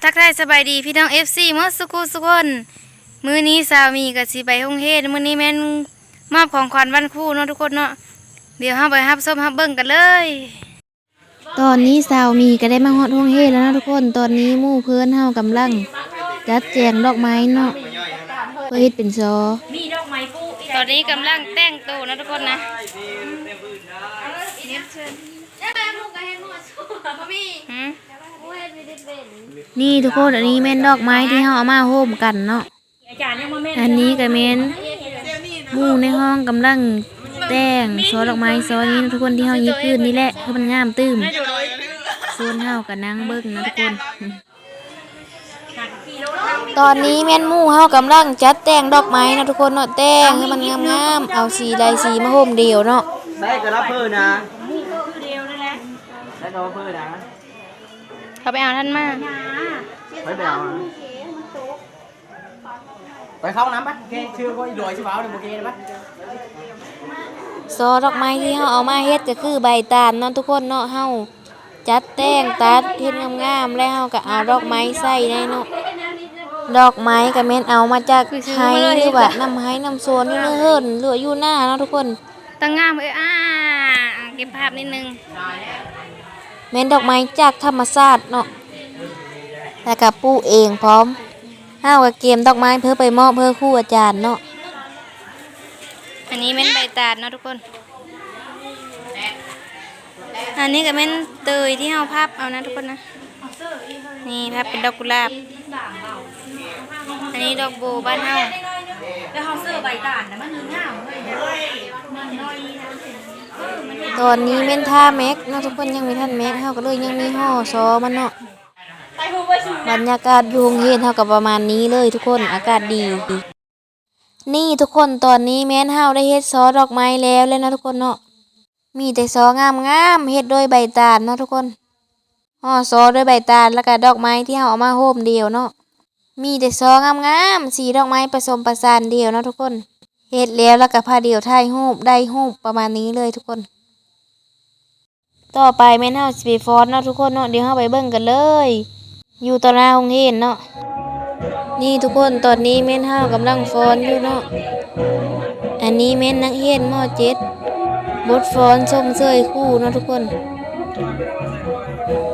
ทักทายสบายดีพี่น้อง FC หมดสุขุสุคนมื้อนี้สามีกับสิไปโรงเรียนมื้อนี้แม่นมอบของขวัญวันครูเนาะทุกคนเนาะเดี๋ยวเฮาไปรับชมรับเบิ่งกันเลยตอนนี้สาวมีก็ได้มาฮอดโรงเรียนแล้วนะทุกคนตอนนี้หมู่เพื่อนเฮากำลังจัดแจงดอกไม้เนาะเพื่อเฮ็ดเป็นซอตอนนี้กำลังแต่งตัวนะทุกคนนะนี่ทุกคนอันนี้แม่นดอกไม้ที่เราเอามาโฮมกันเนาะอันนี้ก็แม่นหมู่ในห้องกำลังแต่งซอดอกไม้ซอนี้ทุกคนที่เฮายิบขึ้นนี่แหละคือมันงามตื้มส่วนเฮากับนางเบิ้งนะทุกคนตอนนี้แม่นหมู่เฮากำลังจัดแต่งดอกไม้นะทุกคนเนาะแต่งให้มันงามๆเอาสีใดสีมาโฮมเดียวเนาะได้ก็รับเพิ่นนะได้ก็รับเพิ่นนะเขาไปเอาท่านมาไปเอาไปเข้าน้ำปะโอเคชื่อก็อีลอยใช่เปล่าเดี๋ยวโอเคปะซอดอกไม้ที่เฮาเอามาเฮ็ดก็คือใบตาลเนาะทุกคนเนาะเฮาจัดแต่งตัดเฮ็ดงามๆแล้วเฮาก็เอาดอกไม้ใส่ในเนาะดอกไม้ก็แม่นเอามาจากไห้หรือว่าน้ำไห้น้ำโซนนี่เฮิ่นเหลืออยู่หน้าเนาะทุกคนตั้งงามเก็บภาพนิดนึงแม่นดอกไม้จากธรรมชาติเนาะแล้วก็ปลูกเองพร้อมเฮาก็เก็บดอกไม้เพื่อไปมอบเพื่อครูอาจารย์เนาะอันนี้แม่นใบตาลเนาะทุกคนอันนี้ก็แม่นเตยที่เฮาพับเอานะทุกคนนะนี่พับเป็นดอกกุหลาบอันนี้ดอกโบบ้านเฮาแล้วเฮาซื้อใบตาลนะมันงามตอนนี้แม่นท่าแม็กเนาะทุกคนยังมีท่านแม็กเฮาก็เลยยังมีห่อซอมันเนาะบรรยากาศอยู่โรงเรียนเฮาก็ประมาณนี้เลยทุกคนอากาศดีนี่ทุกคนตอนนี้แม่นเฮาได้เฮ็ดซอดอกไม้แล้วเลยนะทุกคนเนาะมีแต่ซองามๆเฮ็ดโดยใบตาลเนาะทุกคนห่อซอด้วยใบตาลแล้วก็ดอกไม้ที่เฮาเอามาโฮมเดียวเนาะมีแต่ซองามๆสีดอกไม้ผสมประสานเดียวเนาะทุกคนเฮ็ดแล้วก็พาเดียวถ่ายรูปได้รูปประมาณนี้เลยทุกคนต่อไปแม่นเฮาสิไปฟ้อนเนาะทุกคนเนาะเดี๋ยวเฮาไปเบิ่งกันเลยอยู่ต่อหน้าโรงเรียนเนาะนี่ทุกคนตอนนี้แม่นเฮากำลังฟ้อนอยู่เนาะอันนี้แม่นนักเรียนม.7บทฟ้อนชมเชยครูเนาะทุกคน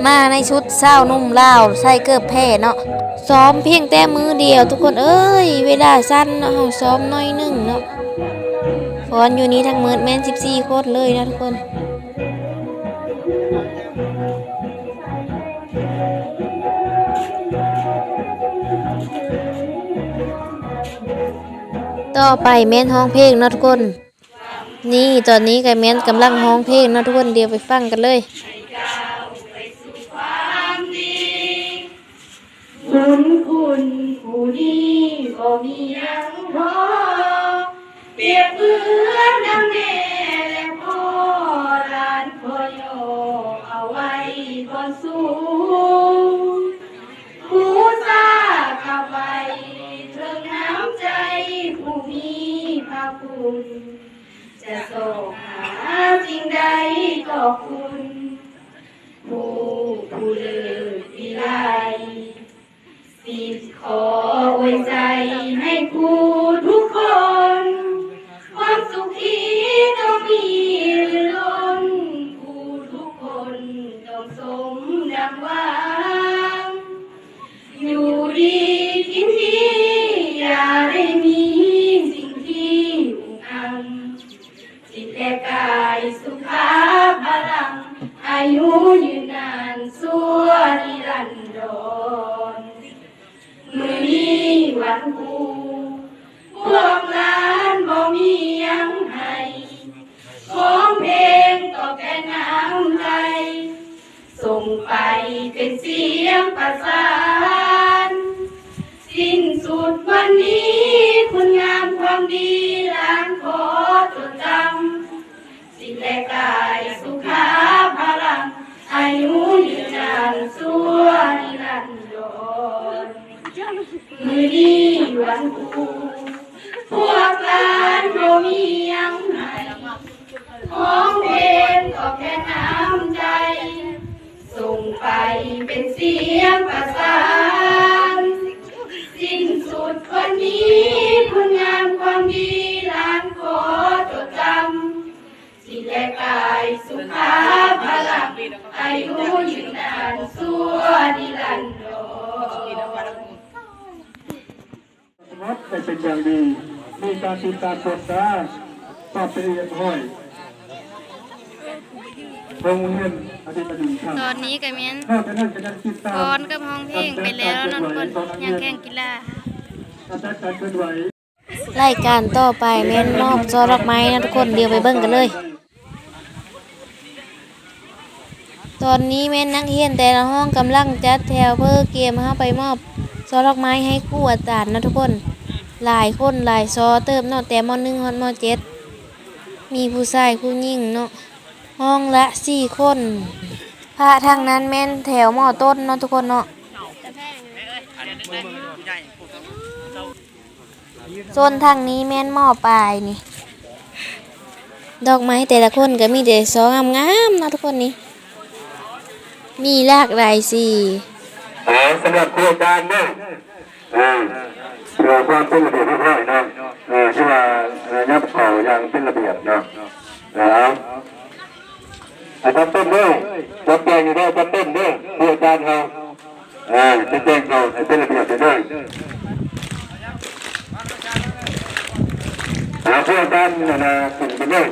มาในชุดเศร้านุ่มลาวใส่เกิบแผ่เนาะซ้อมเพียงแต่มือเดียวทุกคนเอ้ยเวลาสั้นเนาะเฮาซ้อมน้อยนึงเนาะฟ้อนอยู่นี้ทั้งหมดแม่น14คนเลยนะทุกคนต่อไปแม่นร้องเพลงเนาะทุกคนนี่ตอนนี้ก็แม่นกำลังร้องเพลงเนาะทุกคนเดี๋ยวไปฟังกันเลยบุญคุณผู้ดีบ่มียังพอเปรียบเหมือนดังแม่และพ่อหลานพ่อยอเอาไว้บนสูงผู้ซาเข้าไปถึงน้ำใจผู้มีพระคุณจะส่งหาสิ่งใดก็คุณผู้เลิศวิไลสิขอไว้ใจให้ครูทุกคนความสุขที่ต้องมีล้นครูทุกคนต้องสมดังหวังอยู่ดีกินดีอย่าได้มีสิ่งที่อุกอังจิตและกายสุขภาพพลังอายุยืนนานสั่วนิรันดรมื้อนี้วันครูพวกหลานบ่มียังให้ของเพลงตอบแทนน้ำใจส่งไปเป็นเสียงประสานสิ้นสุดวันนี้คุณงามความดีหลานขอจดจำสิ่งและกายสุขาพลังอายุยืนนานสั่วนิรันดรมื้อนี้วันครูพวกหลานบ่มียังให้ของเพลงตอบแทนน้ำใจส่งไปเป็นเสียงประสาน อายุยืนนานสัวนิรันดร วัดได้เป็นอย่างดีมีการติดตามตรวจสอบสอบละเอียดห้อยโรงเรียนอดีตอดีต ตอนนี้ก็แม่น เข้าจะนั่นจะนั่นติดตาม ฟ้อนกับห้องเพลงไปแล้วเนาะทุกคนยังแข่งกีฬา การจัดการเคลื่อนไหว รายการต่อไปแม่นมอบซอดอกไม้นะทุกคนเดี๋ยวไปเบิ่งกันเลย ตอนนี้แม่นนักเรียนแต่ละห้องกำลังจัดแถวเพื่อเกมเฮาไปมอบซอดอกไม้ให้ครูอาจารย์นะทุกคนหลายคนหลายซอเติมเนาะแต่ม.1 ฮอดม.7 มีผู้ชายผู้หญิงเนาะห้องละ4คนพระทางนั้นแม่นแถวม.ต้นเนาะทุกคนเนาะโซนทางนี้แม่นมอปลายนี่ดอกไม้แต่ละคนก็มีแต่ซองามๆเนาะทุกคนนี่มีหลากหลายสี สำหรับโครงการเนี่ยเพื่อความเป็นระเบียบเรียบร้อยนะที่ว่ายับเข่ายังเป็นระเบียบเนาะแล้วจำเป็นด้วยจำเป็นอยู่ด้วยจำเป็นด้วยโครงการเขาจะแจ้งเขาให้เป็นระเบียบด้วยโครงการนะถึงไปด้วย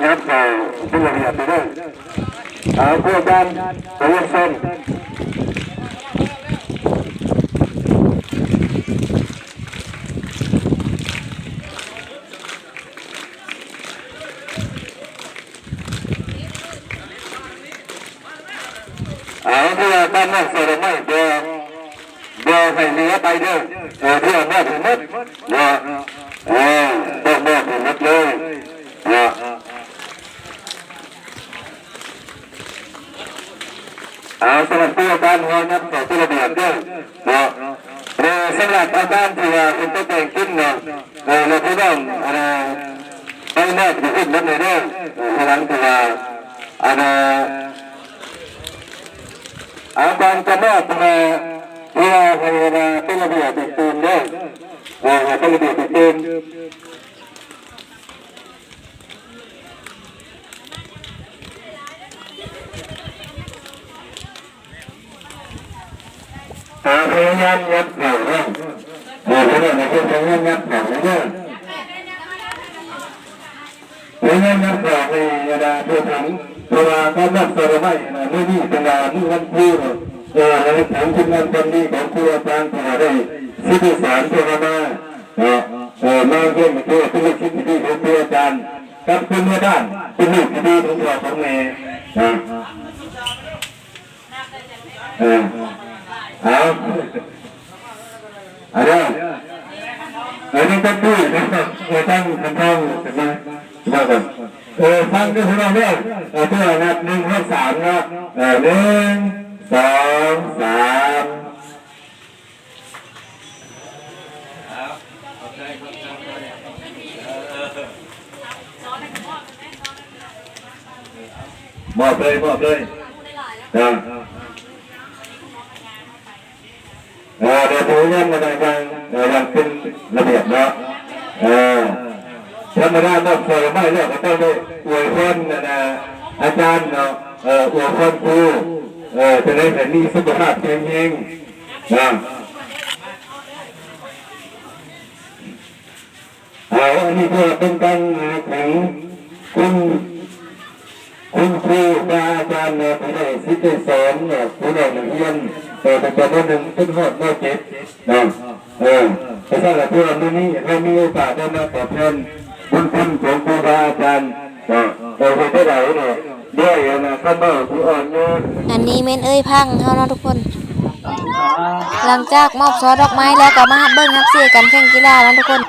ยับเข่าเป็นระเบียบด้วยโครงการโปรโมชั่นเพื่อการนั่งเสด็จไม่เดี๋ยวให้เลี้ยไปด้วยเพื่อแม่ถึงนิดต้องแม่ถึงนิดเลยสำหรับตัวการงานนับต่อตัวระเบียบด้วยสำหรับอาการที่ว่าเป็นตัวแต่งขึ้นเราพี่น้องไปแม่ถึงขึ้นนิดเลยด้วยฉะนั้นที่ว่าการจะมอบมาเพื่อให้เป็นระเบียบเป็นตื่นด้วยเป็นระเบียบเป็นตื่นพยายามยับเข่าเนี่ยพยายามยับเข่าเนี่ยพยายามยับเข่าในเพื่อถึงเวลาการนับสระไม่ไม่มีเป็นงานวันพูดในฐานคุณงานคนดีของครูอาจารย์ที่ได้สื่อสารเพื่อมาเยี่ยมเพื่อเป็นลูกศิษย์ที่ของครูอาจารย์กับคุณแม่ด้านเป็นลูกที่ดีของพ่อของแม่อะไรอันนี้ก็พูดตั้งคำท่องใช่ไหมมาก่อนฟังด้วยของเราเนี่ยเพื่อนับ1 2 3นะ1 2 3มอบเลยนะเดี๋ยวดูเงินมาได้บ้างยังเป็นระเบียบเนาะธรรมดามอบเสไม่เลิกก็ต้องได้อวยพรอาจารย์เนาะอวยพรครูจะได้แต่มีสุขภาพแข็งแรงอันนี้ก็เป็นการของคุณครูอาจารย์ผู้ใดสิทธิ์สอนผู้ใดนักเรียนตั้งแต่ม.1 ถึงม.7เพราะฉะนั้นเพื่อนนี้เรามีโอกาสได้มาตอบแทนบุญคุณของครูอาจารย์เราไปได้ไหนด้วยข้ามาผู้อ่อนโยนอันนี้แม่นพังเฮาเนาะทุกคน หลังจากมอบซอดอกไม้แล้วก็มาเบิ่งรับเสียกันแข่งกีฬาแล้วทุกคน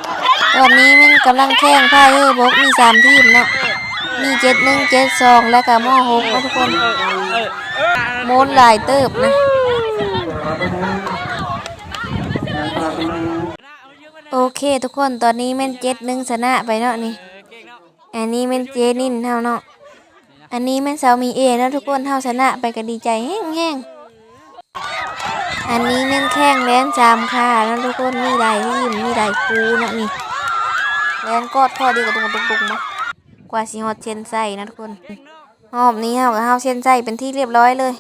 ตอนนี้แม่นกำลังแข่งพายบกมี3ทีมเนาะมี71 72แล้วก็ม.6เนาะทุกคนโมนหลายเติบนะโอเคทุกคนตอนนี้แม่น7-1ชนะไปเนาะนี่อันนี้แม่นเจนินเฮาเนาะอันนี้แม่นสาวมีเอนะทุกคนเฮาชนะไปก็ดีใจแห้งๆอันนี้แม่นแข่งแล่น3ขานะทุกคนมีหลายทีมมีหลายครูเนาะนี่แล่นกอดข้อดีกับตรงๆเนาะ กว่าสิฮอดเส้นไส้นะทุกคนรอบนี้เฮาก็เฮาเส้นไส้เป็นที่เรียบร้อยเลย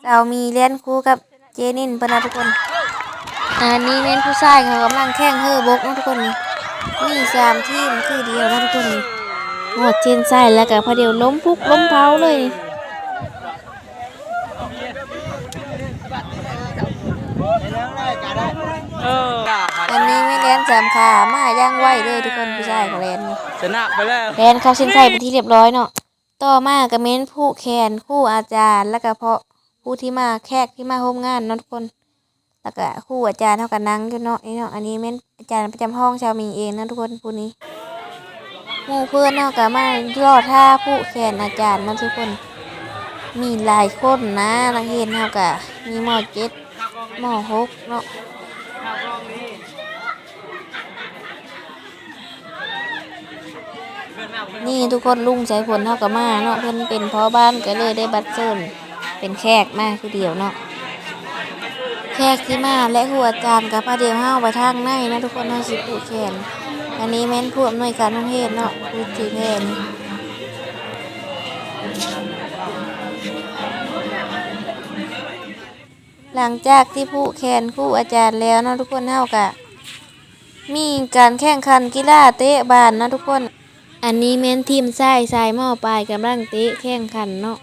เรามีเรียนครูกับเจนินเพิ่นนะทุกคนอันนี้แม่นผู้ชายเขากำลังแข่งเฮอบกนะทุกคนนี่มี3ทีมคือเดียวนะทุกคนนี่ฮอดเส้นไส้แล้วก็พอเดียวล้มพุกล้มเผาเลยอันนี้ไม่เล่น3 ขามาย่างไวเลยทุกคนผู้ชายเขาเล่นนี่ ชนะไปแล้ว เล่นเข้าเส้นชัยเป็นที่เรียบร้อยเนาะต่อมาก็เม้นผู้แคนคู่อาจารย์แล้วก็เพาะผู้ที่มาแขกที่มาร่วมงานเนาะทุกคนแล้วก็คู่อาจารย์เท่ากับนั่งอยู่เนาะนี่เนาะอันนี้เม้นอาจารย์ประจำห้องชาวมีเองนะทุกคนผู้นี้หมู่เพื่อนเนาะก็มาย่อท่าผู้แคนอาจารย์เนาะทุกคนมีหลายคนนะนักเรียนเท่ากับมีม.7 ม.6 เนาะนี่ทุกคนลุงใช้ผลเท่ากับมาเนาะเพิ่นเป็นพ่อบ้านก็เลยได้บัตรเชิญเป็นแขกมาคือเดียวเนาะแขกที่มาและครูอาจารย์กับพระเดียวเฮาไปทางในนะทุกคนเฮาสิผู้แขนอันนี้แม่นผู้อำนวยการโรงเรียนเนาะผู้ถือแทนหลังจากที่ผู้แขนครูอาจารย์แล้วเนาะทุกคนเฮาก็มีการแข่งขันกีฬาเตะบาสนะทุกคนอันนี้แม่นทีมชายหม้อปลายกำลังเตะแข่งขันเนาะ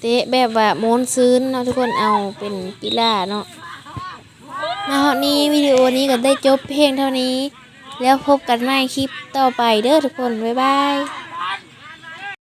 เตะแบบว่าโม้นซื้นเนาะทุกคนเอาเป็นกีฬาเนาะมาฮอดนี้วิดีโอนี้ก็ได้จบเพียงเท่านี้แล้วพบกันใหม่คลิปต่อไปเด้อทุกคนบ๊ายบาย